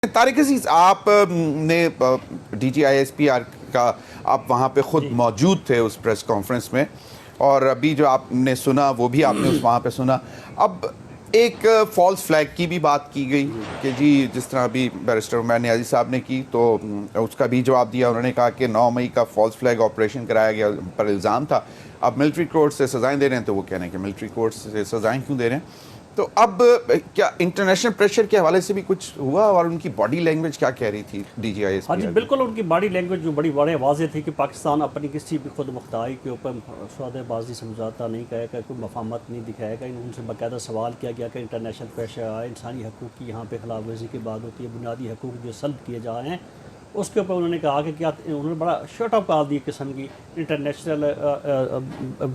طارق عزیز، آپ نے D G I S P R کا آپ وہاں پہ خود موجود تھے اس پریس کانفرنس میں، اور ابھی جو آپ نے سنا وہ بھی آپ نے وہاں پہ سنا. اب ایک فالس فلیگ کی بھی بات کی گئی کہ جی جس طرح ابھی بیرسٹر عمیر نیازی صاحب نے کی تو اس کا بھی جواب دیا. انہوں نے کہا کہ 9 مئی کا فالس فلیگ آپریشن کرایا گیا پر الزام تھا. اب ملٹری کورٹ سے سزائیں دے رہے ہیں تو وہ کہہ رہے ہیں کہ ملٹری کورٹ سے سزائیں کیوں دے رہے ہیں. تو اب کیا انٹرنیشنل پریشر کے حوالے سے بھی کچھ ہوا، اور ان کی باڈی لینگویج کیا کہہ رہی تھی ڈی جی آئی ایس پی؟ ہاں جی بالکل، ان کی باڈی لینگویج جو بڑی واضح تھی کہ پاکستان اپنی کسی بھی خود مختاری کے اوپر سودے بازی سمجھوتا نہیں کرے گا، کوئی مفاہمت نہیں دکھائے گا. ان سے باقاعدہ سوال کیا گیا کہ انٹرنیشنل پریشر آئے، انسانی حقوق کی یہاں پہ خلاف ورزی کی بات ہوتی ہے، بنیادی حقوق جو سلب کیے جا رہے ہیں اس کے اوپر انہوں نے کہا کہ کیا انہوں نے بڑا شرٹ اپ کال دی قسم کی انٹرنیشنل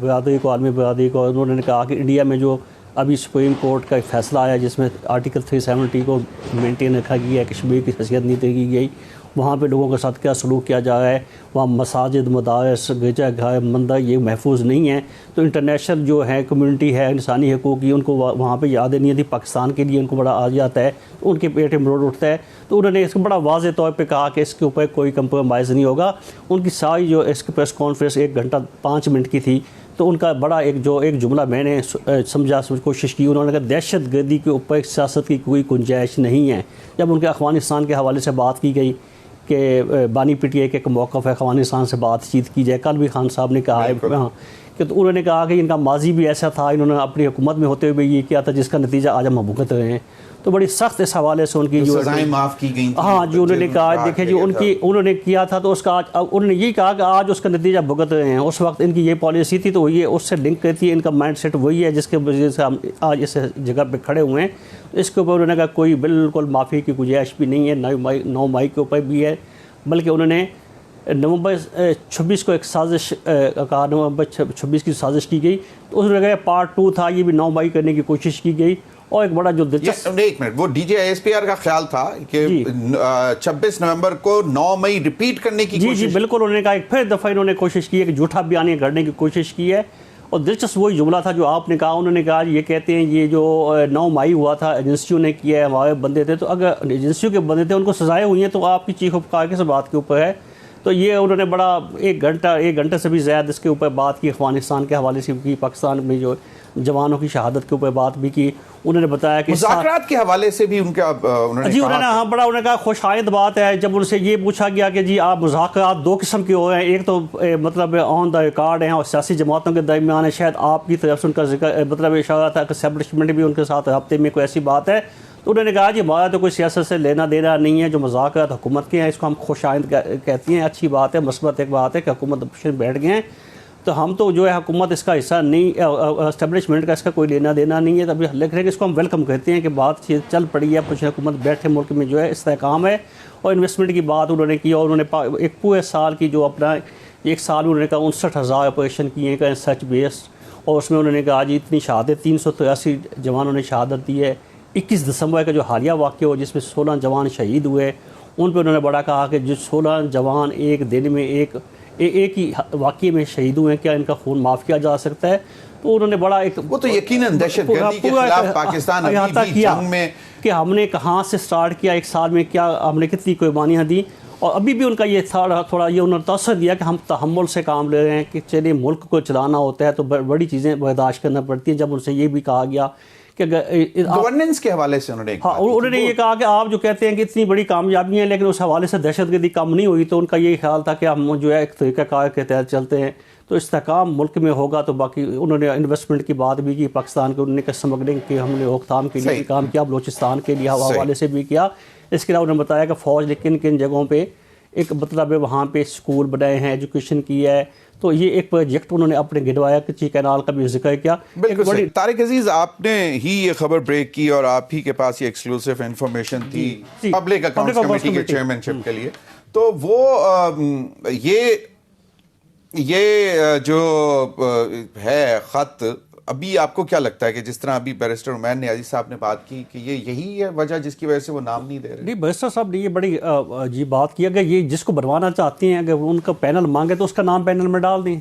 برادری کو، عالمی برادری کو. انہوں نے کہا کہ انڈیا میں جو ابھی سپریم کورٹ کا ایک فیصلہ آیا جس میں آرٹیکل 370 کو مینٹین رکھا گیا ہے، کشمیر کی حیثیت نہیں دی گئی، وہاں پہ لوگوں کے ساتھ کیا سلوک کیا جا رہا ہے، وہاں مساجد، مدارس، گرجا گھر، مندر یہ محفوظ نہیں ہیں. تو انٹرنیشنل جو ہے کمیونٹی ہے انسانی حقوق کی، ان کو وہاں پہ یاد نہیں آتی. پاکستان کے لیے ان کو بڑا آ جاتا ہے تو ان کے پیٹ میں روڈ اٹھتا ہے. تو انہوں نے اس کو بڑا واضح طور پہ کہا کہ اس کے اوپر کوئی کمپرومائز نہیں ہوگا. ان کی ساری جو اس کی پریس کانفرنس 1 گھنٹہ 5 منٹ کی تھی، تو ان کا بڑا ایک جملہ میں نے سمجھا کوشش کی. انہوں نے کہا دہشت گردی کے اوپر سیاست کی کوئی گنجائش نہیں ہے. جب ان کے افغانستان کے حوالے سے بات کی گئی کہ بانی پی ٹی آئی کا ایک موقف ہے افغانستان سے بات چیت کی جائے، کل بھی خان صاحب نے کہا ہے کہ تو انہوں نے کہا کہ ان کا ماضی بھی ایسا تھا، انہوں نے اپنی حکومت میں ہوتے ہوئے یہ کیا تھا جس کا نتیجہ آج ہم بھگت رہے ہیں. تو بڑی سخت اس حوالے سے ان کی جو سزائیں معاف کی گئی. ہاں جو انہوں نے کہا دیکھیں جی انہوں نے کیا تھا تو اس کا آج انہوں نے یہ کہا کہ آج اس کا نتیجہ بھگت رہے ہیں. اس وقت ان کی یہ پالیسی تھی تو یہ اس سے لنک کرتی ہے، ان کا مائنڈ سیٹ وہی ہے جس کے وجہ سے ہم آج اس جگہ پہ کھڑے ہوئے ہیں. اس کے اوپر انہوں نے کہا کوئی بالکل معافی کی گنجائش بھی نہیں ہے. 9 مئی کے اوپر بھی ہے، بلکہ انہوں نے نومبر 26 کو ایک سازش کہا، نومبر 26 کی سازش کی گئی. تو اس نے کہا پارٹ 2 تھا، یہ بھی 9 مئی کرنے کی کوشش کی گئی. اور ایک بڑا جو دلچسپ ایک منٹ، وہ D G I S P R کا خیال تھا کہ 26 نومبر کو 9 مئی ریپیٹ کرنے کی کوشش. جی بالکل، انہوں نے کہا ایک پھر دفعہ انہوں نے کوشش کی ہے کہ جھوٹا بیانیہ کرنے کی کوشش کی ہے. اور دلچسپ وہی جملہ تھا جو آپ نے کہا. انہوں نے کہا یہ کہتے ہیں یہ جو 9 مئی ہوا تھا ایجنسیوں نے کیا ہے، ہمارے بندے تھے، تو اگر ایجنسیوں کے بندے تھے ان کو سزائیں ہوئی ہیں تو آپ کی چیخ و پکار کس بات کے اوپر ہے. تو یہ انہوں نے بڑا 1 گھنٹے سے بھی زیادہ اس کے اوپر بات کی، افغانستان کے حوالے سے کی، پاکستان میں جو جوانوں کی شہادت کے اوپر بات بھی کی. انہوں نے بتایا کہ مذاکرات کے حوالے سے بھی ان کا جی انہوں نے ہاں بڑا انہوں نے کہا خوش آئند بات ہے. جب ان سے یہ پوچھا گیا کہ جی آپ مذاکرات 2 قسم کے ہو رہے ہیں، ایک تو مطلب آن دا ریکارڈ ہیں اور سیاسی جماعتوں کے درمیان ہے، شاید آپ کی طرف سے ان کا ذکر مطلب اشارہ تھا کہ اسٹیبلشمنٹ بھی ان کے ساتھ رابطے میں کوئی ایسی بات ہے. تو انہوں نے کہا جی ہمارا تو کوئی سیاست سے لینا دینا نہیں ہے، جو مذاکرات حکومت کے ہیں اس کو ہم خوش آئند کہتی ہیں، اچھی بات ہے، مثبت ایک بات ہے کہ حکومت بیٹھ گئے ہیں تو ہم تو جو ہے حکومت اس کا حصہ نہیں، اسٹیبلشمنٹ کا اس کا کوئی لینا دینا نہیں ہے. تبھی لکھ رہے کہ اس کو ہم ویلکم کہتے ہیں کہ بات چل پڑی ہے، کچھ حکومت بیٹھے ملک میں جو ہے استحکام ہے. اور انویسٹمنٹ کی بات انہوں نے کی، اور انہوں نے ایک پورے سال کی جو اپنا 1 سال انہوں نے کہا 59,000 آپریشن کیے ہیں سچ بیسڈ. اور اس میں انہوں نے کہا جی اتنی شہادت 383 جوانوں نے شہادت دی ہے. 21 دسمبر کا جو حالیہ واقعہ ہو جس میں 16 جوان شہید ہوئے، ان پہ انہوں نے بڑا کہا کہ جو 16 جوان ایک دن میں ایک ہی واقعے میں شہید ہوئے ہیں، کیا ان کا خون معاف کیا جا سکتا ہے. تو انہوں نے بڑا ایک وہ تو یقیناً دہشت گردی کے خلاف پاکستان ابھی بھی جنگ میں کہ ہم نے کہاں سے سٹارٹ کیا، 1 سال میں کیا ہم نے کتنی قربانیاں دیں. اور ابھی بھی ان کا یہ تھوڑا یہ انہوں نے تاثر دیا کہ ہم تحمل سے کام لے رہے ہیں کہ چلیے ملک کو چلانا ہوتا ہے تو بڑی چیزیں برداشت کرنا پڑتی ہیں. جب ان سے یہ بھی کہا گیا کہ گورننس کے حوالے سے انہوں نے یہ کہا کہ آپ جو کہتے ہیں کہ اتنی بڑی کامیابی ہیں لیکن اس حوالے سے دہشت گردی کم نہیں ہوئی. تو ان کا یہی خیال تھا کہ ہم جو ہے ایک طریقہ کار کے تحت چلتے ہیں تو استحکام ملک میں ہوگا. تو باقی انہوں نے انویسٹمنٹ کی بات بھی کی، پاکستان کے انہوں نے اسمگلنگ کی ہم نے روک تھام کے لیے بھی کام کیا، بلوچستان کے لیے حوالے سے بھی کیا. اس کے علاوہ انہوں نے بتایا کہ فوج نے کن کن جگہوں پہ ایک مطلب وہاں پہ اسکول بنائے ہیں، ایجوکیشن کی ہے. تو یہ ایک پروجیکٹ انہوں نے اپنے گنوایا، کچی کینال کا بھی ذکر کیا. بالکل. طارق عزیز، آپ نے ہی یہ خبر بریک کی اور آپ ہی کے پاس یہ ایکسکلوسیو انفارمیشن تھی پبلک اکاؤنٹس کمیٹی کے چیئرمین شپ کے لیے. تو وہ یہ جو ہے خط، ابھی آپ کو کیا لگتا ہے کہ جس طرح ابھی بیرسٹر عمیر نیازی صاحب نے بات کی کہ یہ یہی ہے وجہ جس کی وجہ سے وہ نام نہیں دے رہے؟ نہیں، بیرسٹر صاحب نے یہ بڑی عجیب بات کی. اگر یہ جس کو بنوانا چاہتے ہیں، اگر ان کا پینل مانگے تو اس کا نام پینل میں ڈال دیں.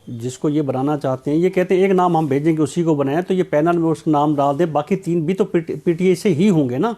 جس کو یہ بنانا چاہتے ہیں، یہ کہتے ہیں ایک نام ہم بھیجیں گے اسی کو بنائیں، تو یہ پینل میں اس کا نام ڈال دیں. باقی 3 بھی تو پی ٹی آئی سے ہی ہوں گے نا.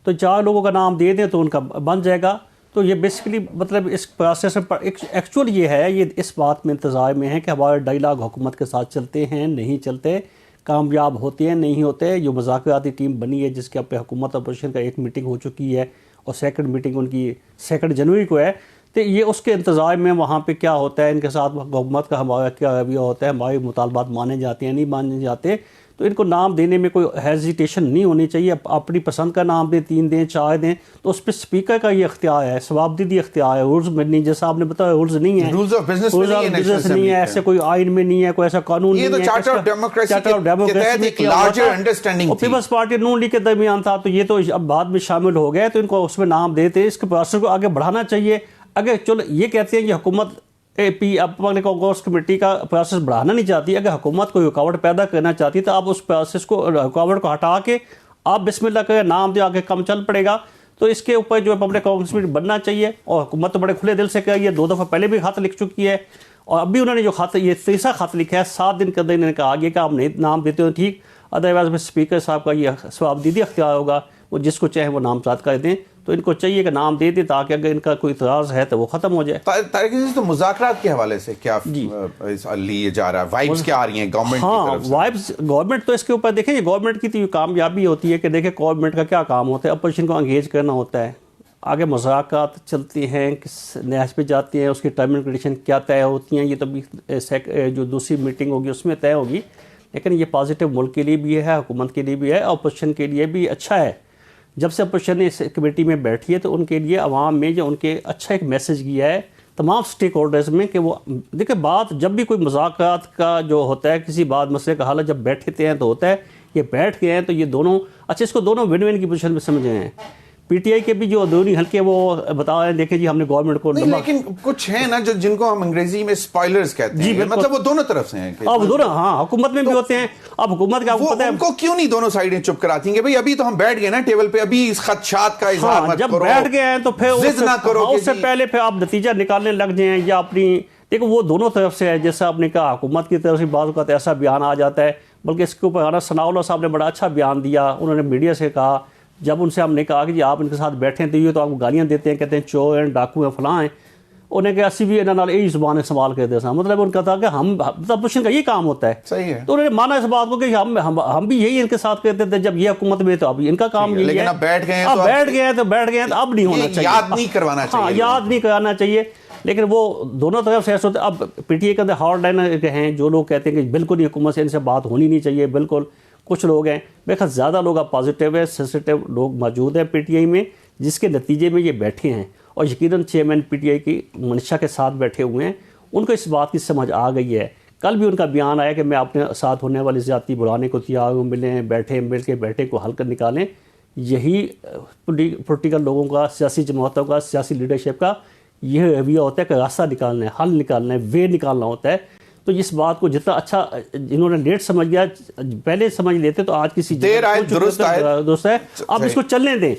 تو تو 4 لوگوں کا نام دے دیں تو ان کا بن جائے گا. تو یہ بیسیکلی مطلب اس پروسیس میں ایکچوئل یہ ہے، یہ اس بات میں انتظار میں ہے کہ ہمارے ڈائیلاگ حکومت کے ساتھ چلتے ہیں نہیں چلتے، کامیاب ہوتے ہیں نہیں ہوتے. جو مذاکراتی ٹیم بنی ہے جس کے پہ حکومت اپوزیشن کا ایک میٹنگ ہو چکی ہے اور سیکنڈ میٹنگ ان کی 2 جنوری کو ہے، تو یہ اس کے انتظار میں وہاں پہ کیا ہوتا ہے، ان کے ساتھ حکومت کا ہمارا کیا رویہ ہوتا ہے، ہمارے مطالبات مانے جاتے ہیں نہیں مانے جاتے. تو ان کو نام دینے میں کوئی ہیزیٹیشن نہیں ہونی چاہیے. اپنی پسند کا نام دیں، 3 دیں 4 دیں، تو اس پہ اسپیکر کا یہ اختیار ہے، ثوابدیدی اختیار ہے. رولز میں نہیں، جیسا آپ نے بتایا رولز نہیں ہے، رولز آف بزنس نہیں ہے، ایسے کوئی آئین میں نہیں ہے، کوئی ایسا قانون نہیں ہے. یہ تو چارٹر آف ڈیموکریسی ایک لارجر انڈرسٹینڈنگ تھی. پیپلز پارٹی نون لیگ کے درمیان تھا، تو یہ تو اب بعد میں شامل ہو گئے، تو ان کو اس میں نام دیتے، اس کے پروسیس کو آگے بڑھانا چاہیے. اگر چلو یہ کہتے ہیں کہ حکومت پبلک کانگریس کمیٹی کا پروسیس بڑھانا نہیں چاہتی، اگر حکومت کوئی رکاوٹ پیدا کرنا چاہتی تو آپ اس پروسیس کو رکاوٹ کو ہٹا کے آپ بسم اللہ کریں، نام دے، آگے کم چل پڑے گا. تو اس کے اوپر جو پبلک کانگریس کمیٹی بننا چاہیے. اور حکومت تو بڑے کھلے دل سے کہی ہے، 2 دفعہ پہلے بھی خط لکھ چکی ہے، اور اب بھی انہوں نے جو خط، یہ 3 خط لکھا ہے 7 دن کے اندر، انہوں نے کہا آگے کہ آپ نہیں نام دیتے ہو ٹھیک، ادروائز میں اسپیکر صاحب کا یہ ثوابدیدی اختیار ہوگا، وہ جس کو چاہے وہ نامزد کر دیں. تو ان کو چاہیے کہ نام دے دیں تاکہ اگر ان کا کوئی اعتراض ہے تو وہ ختم ہو جائے. طارق عزیز، تو مذاکرات کے حوالے سے کیا لیے جا رہا ہے، وائبس کیا آ رہی ہیں گورنمنٹ کی طرف سے؟ وائبس گورنمنٹ تو اس کے اوپر دیکھیں، گورنمنٹ کی تو کامیابی ہوتی ہے کہ دیکھیں گورنمنٹ کا کیا کام ہوتا ہے، اپوزیشن کو انگیج کرنا ہوتا ہے، آگے مذاکرات چلتے ہیں، کس نہج پہ جاتے ہیں، اس کی ٹرم اینڈ کنڈیشن کیا طے ہوتی ہیں، یہ تو جو دوسری میٹنگ ہوگی اس میں طے ہوگی. لیکن یہ پازیٹیو ملک کے لیے بھی ہے، حکومت کے لیے بھی ہے، اپوزیشن کے لیے بھی اچھا ہے. جب سے اپوزیشن نے اس کمیٹی میں بیٹھی ہے تو ان کے لیے عوام میں جو ان کے اچھا ایک میسج کیا ہے تمام سٹیک ہولڈرز میں کہ وہ دیکھیں، بات جب بھی کوئی مذاکرات کا جو ہوتا ہے، کسی بات مسئلے کا حل جب بیٹھتے ہیں تو ہوتا ہے، یہ بیٹھ گئے ہیں تو یہ دونوں اچھا، اس کو دونوں ون ون کی پوزیشن میں سمجھے ہیں. پی ٹی آئی کے بھی جو دونوں حلقے وہ بتا رہے ہیں، دیکھیں جی ہم نے گورنمنٹ کو، لیکن کچھ ہیں نا جن کو ہم انگریزی میں اسپائلرز کہتے ہیں، مطلب وہ دونوں طرف سے ہیں. اب دونوں، ہاں، حکومت میں بھی ہوتے ہیں. اب حکومت کا پتہ ہے ان کو کیوں نہیں دونوں سائیڈیں چپ کراتی ہیں کہ بھئی ابھی تو ہم بیٹھ گئے نا ٹیبل پہ، ابھی اس خدشات کا اظہار مت کرو، جب بیٹھ گئے ہیں تو پھر ضد نہ کرو، اس سے پہلے پھر آپ نتیجہ نکالنے لگ جائیں یا اپنی، دیکھو وہ دونوں طرف سے ہے. جیسا آپ نے کہا حکومت کی طرف سے بعض اوقات ایسا بیان آ جاتا ہے، بلکہ اس کے اوپر ثناء اللہ صاحب نے بڑا اچھا بیان دیا. انہوں نے میڈیا سے کہا، جب ان سے ہم نے کہا کہ جی آپ ان کے ساتھ بیٹھیں تو یہ تو آپ کو گالیاں دیتے ہیں، کہتے ہیں چور ہیں، ڈاکو ہیں، فلاں ہیں. انہیں کہا اسی بھی انہوں نے یہی زبان استعمال کرتے ہیں، مطلب ان کا تھا کہ ہم اپوزیشن کا یہ کام ہوتا ہے. صحیح ہے. تو انہوں نے مانا اس بات کو کہ ہم بھی یہی ان کے ساتھ کرتے تھے جب یہ حکومت میں، تو اب ان کا کام یہی ہے. لیکن اب بیٹھ گئے ہیں تو بیٹھ گئے ہیں تو اب نہیں ہونا چاہیے، یاد نہیں کروانا چاہیے، ہاں یاد نہیں کرانا چاہیے. لیکن وہ دونوں طرف سے ایسا ہوتا ہے. اب پی ٹی اے کے اندر ہارڈ لائنر ہیں جو لوگ کہتے ہیں کہ بالکل یہ حکومت سے ان سے بات ہونی نہیں چاہیے، بالکل. کچھ لوگ ہیں، میرے خیال زیادہ لوگ اب پازیٹیو ہے، سینسیٹیو لوگ موجود ہیں پی ٹی آئی میں، جس کے نتیجے میں یہ بیٹھے ہیں. اور یقیناً چیئرمین پی ٹی آئی کی منشا کے ساتھ بیٹھے ہوئے ہیں، ان کو اس بات کی سمجھ آ گئی ہے. کل بھی ان کا بیان آیا کہ میں اپنے ساتھ ہونے والی زیادتی بڑھانے کو تیار ہوں، ملیں بیٹھیں، مل کے بیٹھے کو حل کر نکالیں. یہی پولیٹیکل لوگوں کا، سیاسی جماعتوں کا، سیاسی لیڈرشپ کا یہ رویہ ہوتا ہے کہ راستہ نکالنا ہے، حل نکالنا ہے، وے نکالنا ہوتا ہے. تو اس بات کو جتنا اچھا جنہوں نے لیٹ سمجھ گیا، پہلے سمجھ لیتے تو آج کسی دیر آئے درست ہے، اب اس کو چلنے دیں.